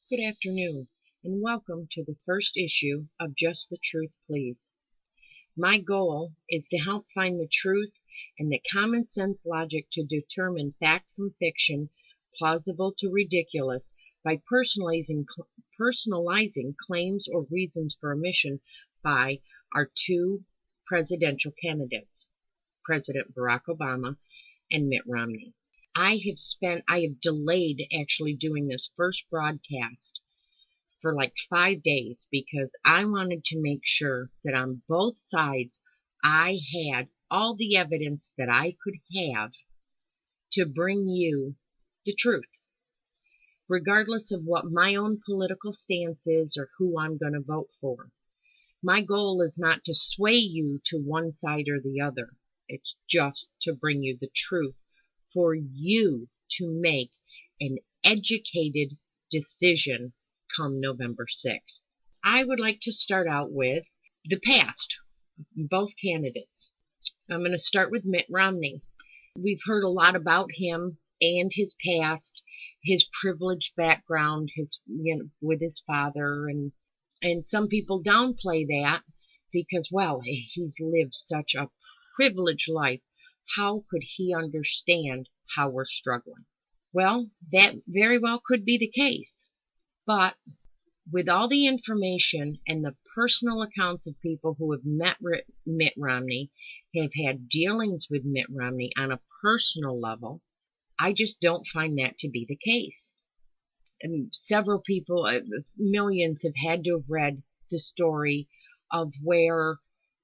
Good afternoon, and welcome to the first issue of Just the Truth, Please. My goal is to help find the truth and the common sense logic to determine fact from fiction, plausible to ridiculous, by personalizing claims or reasons for omission by our two presidential candidates, President Barack Obama and Mitt Romney. I have delayed actually doing this first broadcast for like 5 days because I wanted to make sure that on both sides I had all the evidence that I could have to bring you the truth, regardless of what my own political stance is or who I'm going to vote for. My goal is not to sway you to one side or the other. It's just to bring you the truth for you to make an educated decision come November 6th. I would like to start out with the past, both candidates. I'm going to start with Mitt Romney. We've heard a lot about him and his past, his privileged background, with his father, and some people downplay that because, well, he's lived such a privileged life. How could he understand how we're struggling? Well, that very well could be the case. But with all the information and the personal accounts of people who have met Mitt Romney, have had dealings with Mitt Romney on a personal level, I just don't find that to be the case. I mean, several people, millions have had to have read the story of where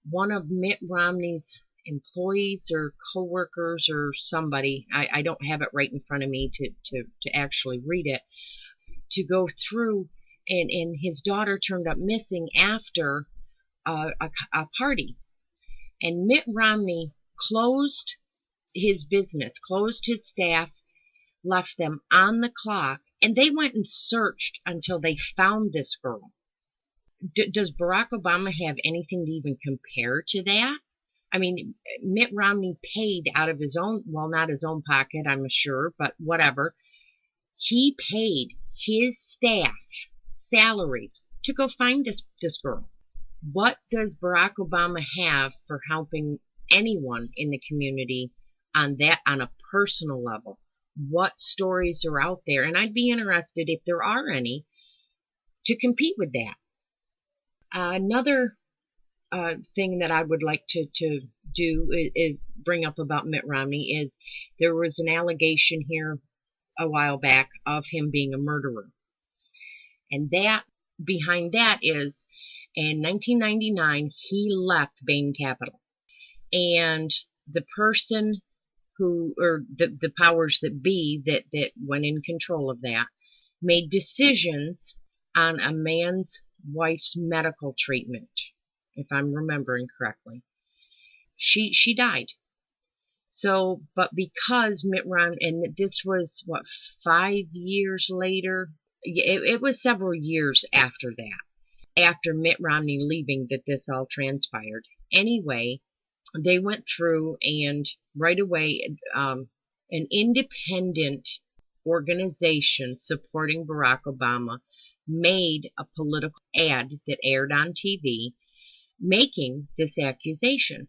one of Mitt Romney's employees or co-workers or somebody, I don't have it right in front of me to actually read it, to go through, and his daughter turned up missing after a party. And Mitt Romney closed his business, closed his staff, left them on the clock, and they went and searched until they found this girl. Does Barack Obama have anything to even compare to that? I mean, Mitt Romney paid out of his own, well, not his own pocket, I'm sure, but whatever. He paid his staff salaries to go find this girl. What does Barack Obama have for helping anyone in the community on a personal level? What stories are out there? And I'd be interested, if there are any, to compete with that. Another thing that I would like to do is bring up about Mitt Romney is there was an allegation here a while back of him being a murderer. And that behind that is in 1999 he left Bain Capital. And the person or the powers that be that went in control of that made decisions on a man's wife's medical treatment, if I'm remembering correctly. She died. So, but because Mitt Romney, and this was, 5 years later? It was several years after that, after Mitt Romney leaving, that this all transpired. Anyway, they went through and right away, an independent organization supporting Barack Obama made a political ad that aired on TV making this accusation.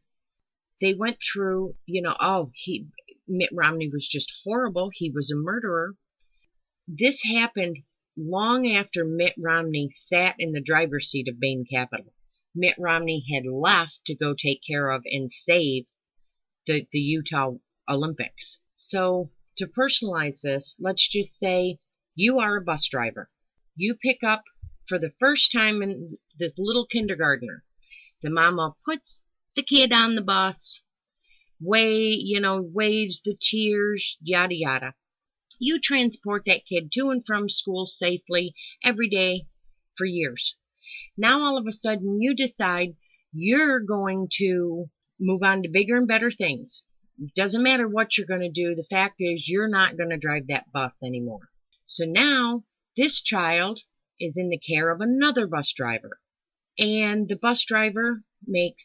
They went through, Mitt Romney was just horrible. He was a murderer. This happened long after Mitt Romney sat in the driver's seat of Bain Capital. Mitt Romney had left to go take care of and save the Utah Olympics. So to personalize this, let's just say you are a bus driver. You pick up for the first time in this little kindergartner. The mama puts the kid on the bus, waves the tears, yada yada. You transport that kid to and from school safely every day for years. Now all of a sudden you decide you're going to move on to bigger and better things. It doesn't matter what you're going to do. The fact is you're not going to drive that bus anymore. So now this child is in the care of another bus driver. And the bus driver makes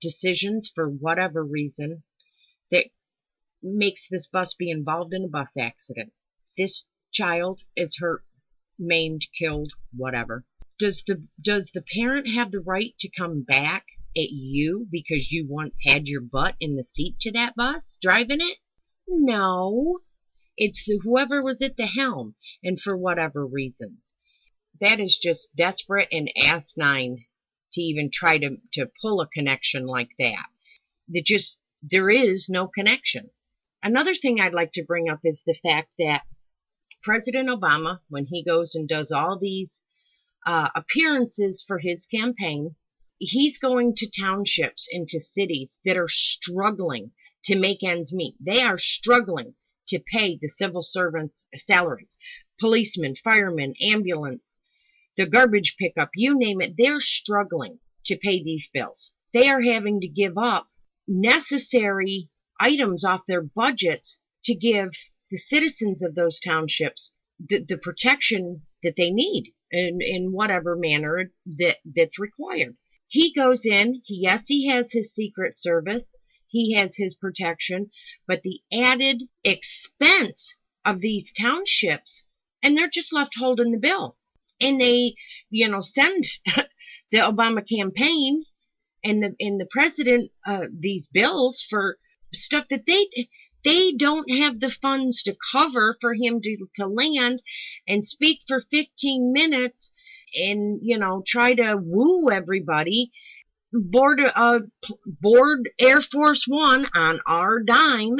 decisions for whatever reason that makes this bus be involved in a bus accident. This child is hurt maimed, killed, whatever. Does the parent have the right to come back at you because you once had your butt in the seat to that bus driving it? No. It's whoever was at the helm, and for whatever reason. That is just desperate and asinine to even try to pull a connection like that. There is no connection. Another thing I'd like to bring up is the fact that President Obama, when he goes and does all these appearances for his campaign, he's going to townships and to cities that are struggling to make ends meet. They are struggling to pay the civil servants' salaries. Policemen, firemen, ambulance, the garbage pickup, you name it, they're struggling to pay these bills. They are having to give up necessary items off their budgets to give the citizens of those townships the protection that they need in whatever manner that's required. He goes in, yes, he has his Secret Service, he has his protection, but the added expense of these townships, and they're just left holding the bill. And they, send the Obama campaign and the president these bills for stuff that they don't have the funds to cover for him to land and speak for 15 minutes and, try to woo everybody, board Air Force One on our dime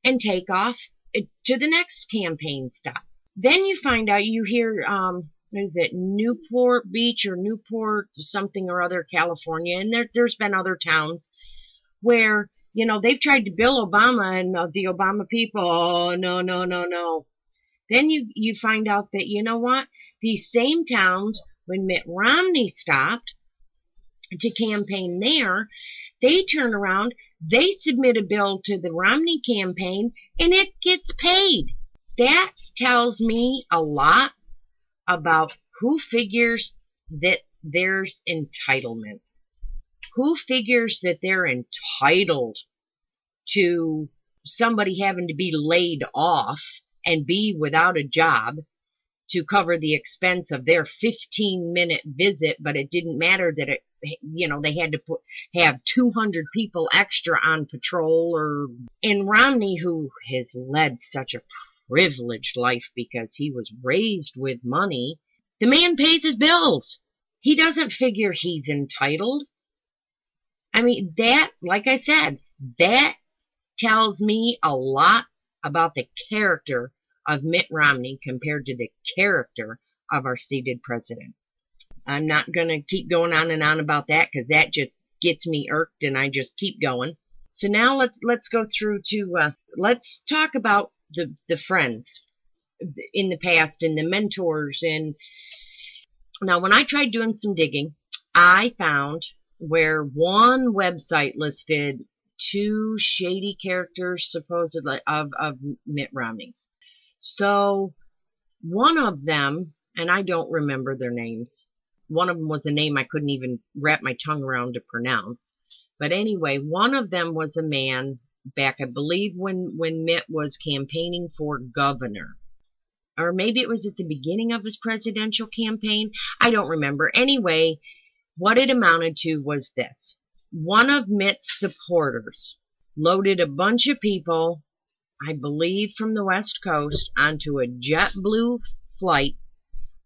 and take off to the next campaign stop. Then you find out, you hear, is it Newport Beach or Newport something or other, California, and there's been other towns where, they've tried to bill Obama and the Obama people, oh, no. Then you find out that, you know what, these same towns, when Mitt Romney stopped to campaign there, they turn around, they submit a bill to the Romney campaign, and it gets paid. That tells me a lot about who figures that there's entitlement. Who figures that they're entitled to somebody having to be laid off and be without a job to cover the expense of their 15-minute visit, but it didn't matter that they had to have 200 people extra on patrol. And Romney, who has led such a privileged life because he was raised with money, the man pays his bills. He doesn't figure he's entitled. I mean, that, like I said, that tells me a lot about the character of Mitt Romney compared to the character of our seated president. I'm not going to keep going on and on about that because that just gets me irked and I just keep going. So now let's go through to, let's talk about the friends in the past and the mentors. And now when I tried doing some digging, I found where one website listed 2 shady characters supposedly of Mitt Romney's. So one of them, and I don't remember their names, one of them was a name I couldn't even wrap my tongue around to pronounce. But anyway, one of them was a man back, I believe, when Mitt was campaigning for governor. Or maybe it was at the beginning of his presidential campaign. I don't remember. Anyway, what it amounted to was this. One of Mitt's supporters loaded a bunch of people, I believe from the West Coast, onto a JetBlue flight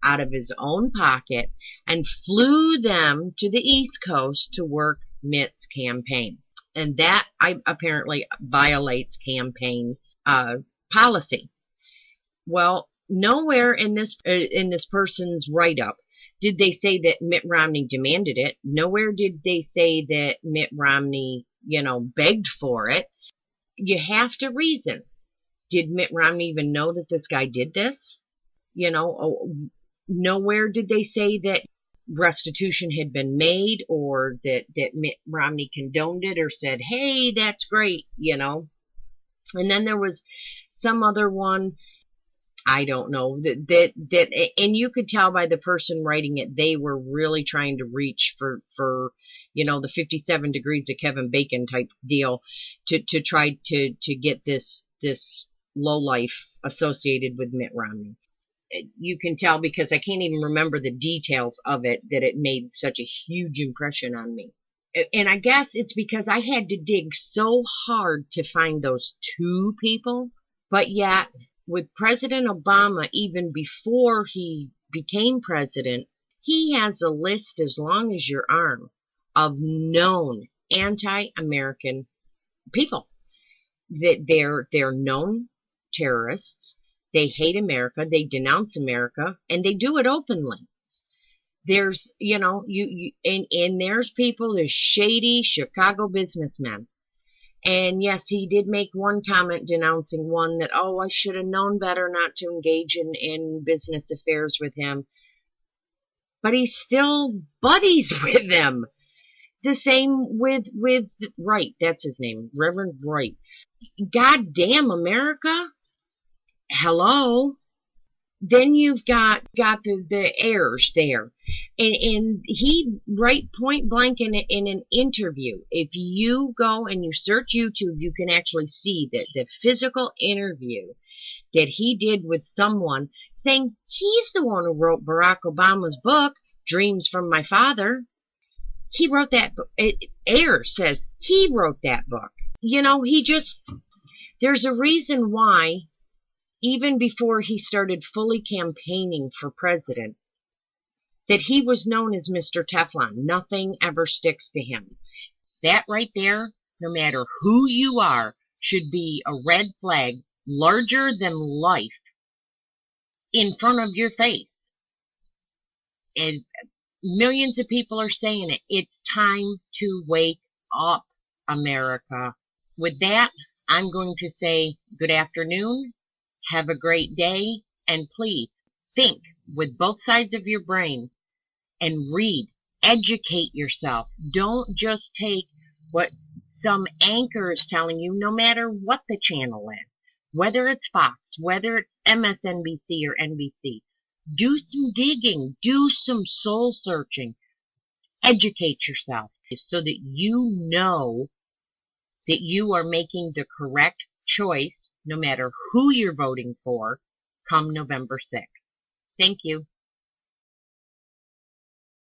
out of his own pocket and flew them to the East Coast to work Mitt's campaign. And that apparently violates campaign policy. Well, nowhere in this person's write-up did they say that Mitt Romney demanded it. Nowhere did they say that Mitt Romney, begged for it. You have to reason. Did Mitt Romney even know that this guy did this? Nowhere did they say that restitution had been made or that Mitt Romney condoned it or said, hey, that's great, And then there was some other one, I don't know, that and you could tell by the person writing it, they were really trying to reach for the 57 degrees of Kevin Bacon type deal to try to get this lowlife associated with Mitt Romney. you can tell because I can't even remember the details of it that it made such a huge impression on me. And I guess it's because I had to dig so hard to find those two people, but yet with President Obama, even before he became president, he has a list as long as your arm of known anti-American people. That they're known terrorists. They hate America. They denounce America, and they do it openly. There's, and there's people, there's shady Chicago businessmen. And yes, he did make one comment denouncing one that, oh, I should have known better not to engage in business affairs with him. But he's still buddies with them. The same with Wright, that's his name, Reverend Wright. Goddamn America. Hello. Then you've got the heirs there, and he right point blank in an interview. If you go and you search YouTube, you can actually see that the physical interview that he did with someone saying he's the one who wrote Barack Obama's book, Dreams from My Father. He wrote that book. Ayer says he wrote that book. There's a reason why, even before he started fully campaigning for president, that he was known as Mr. Teflon. Nothing ever sticks to him. That right there, no matter who you are, should be a red flag larger than life in front of your face. And millions of people are saying it. It's time to wake up, America. With that, I'm going to say good afternoon. Have a great day, and please think with both sides of your brain and read. Educate yourself. Don't just take what some anchor is telling you, no matter what the channel is, whether it's Fox, whether it's MSNBC or NBC. Do some digging. Do some soul searching. Educate yourself so that you know that you are making the correct choice, no matter who you're voting for, come November 6th. Thank you.